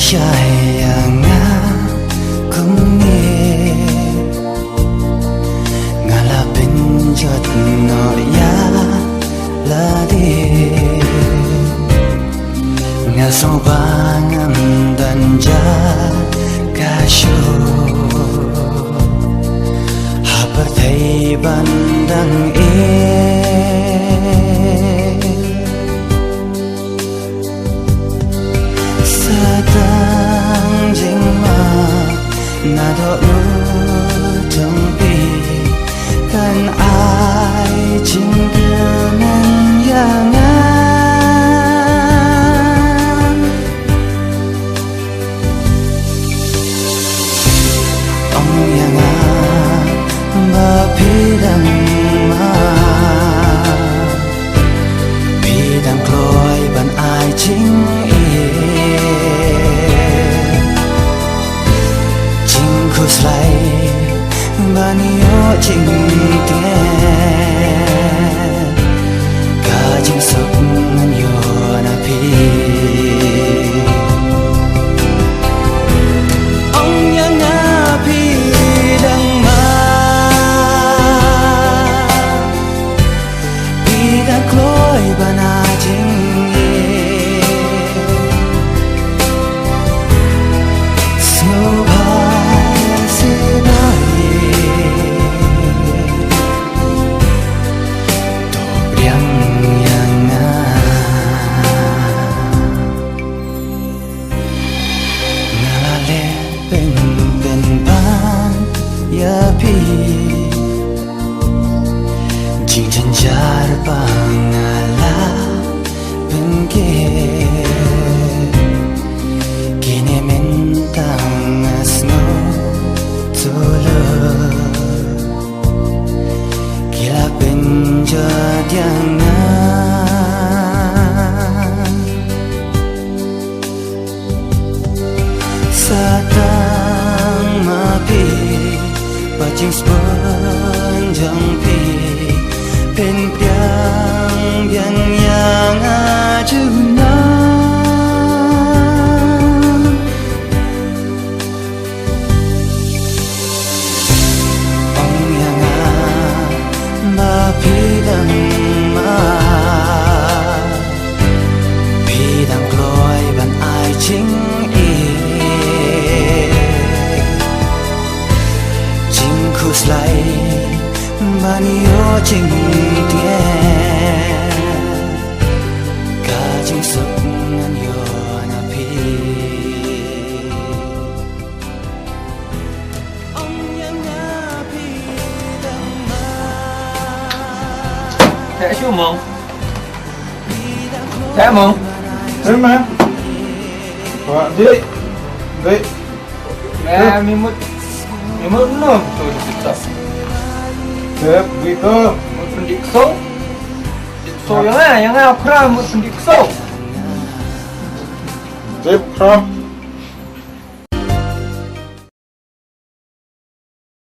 sayangnya kumni ngalapin jod no ya ladi ngasong bangam dan jakasyo habar thay bandang sadang jingma nado utong pi kan ai jingganan yangan ong yangan bapidang ma pidang kloi ban ai jing slay banyo ching tien ka jing sok ngan yo na pi ong yang na pi dang ma pi dang kloi bana jing ya pi jing jan jar pangala bengke kini mentang asno tolo kila penjat yangan satang mapi Pacing sepanjang pi pen piang biang yang ajuna ong yang ba pidang ma pidang kloi ban ai ching slay banyo ching tien ka jing sok ngan yo na pi ong yang na pi dang ma Thẻ chú mong Thẻ mong Thế mà Dậy Dậy Nè mình mất nôm tôi được tập Dậy Gitu một phần đi sâu yang ai học ra một phần đi sâu Dậy Kram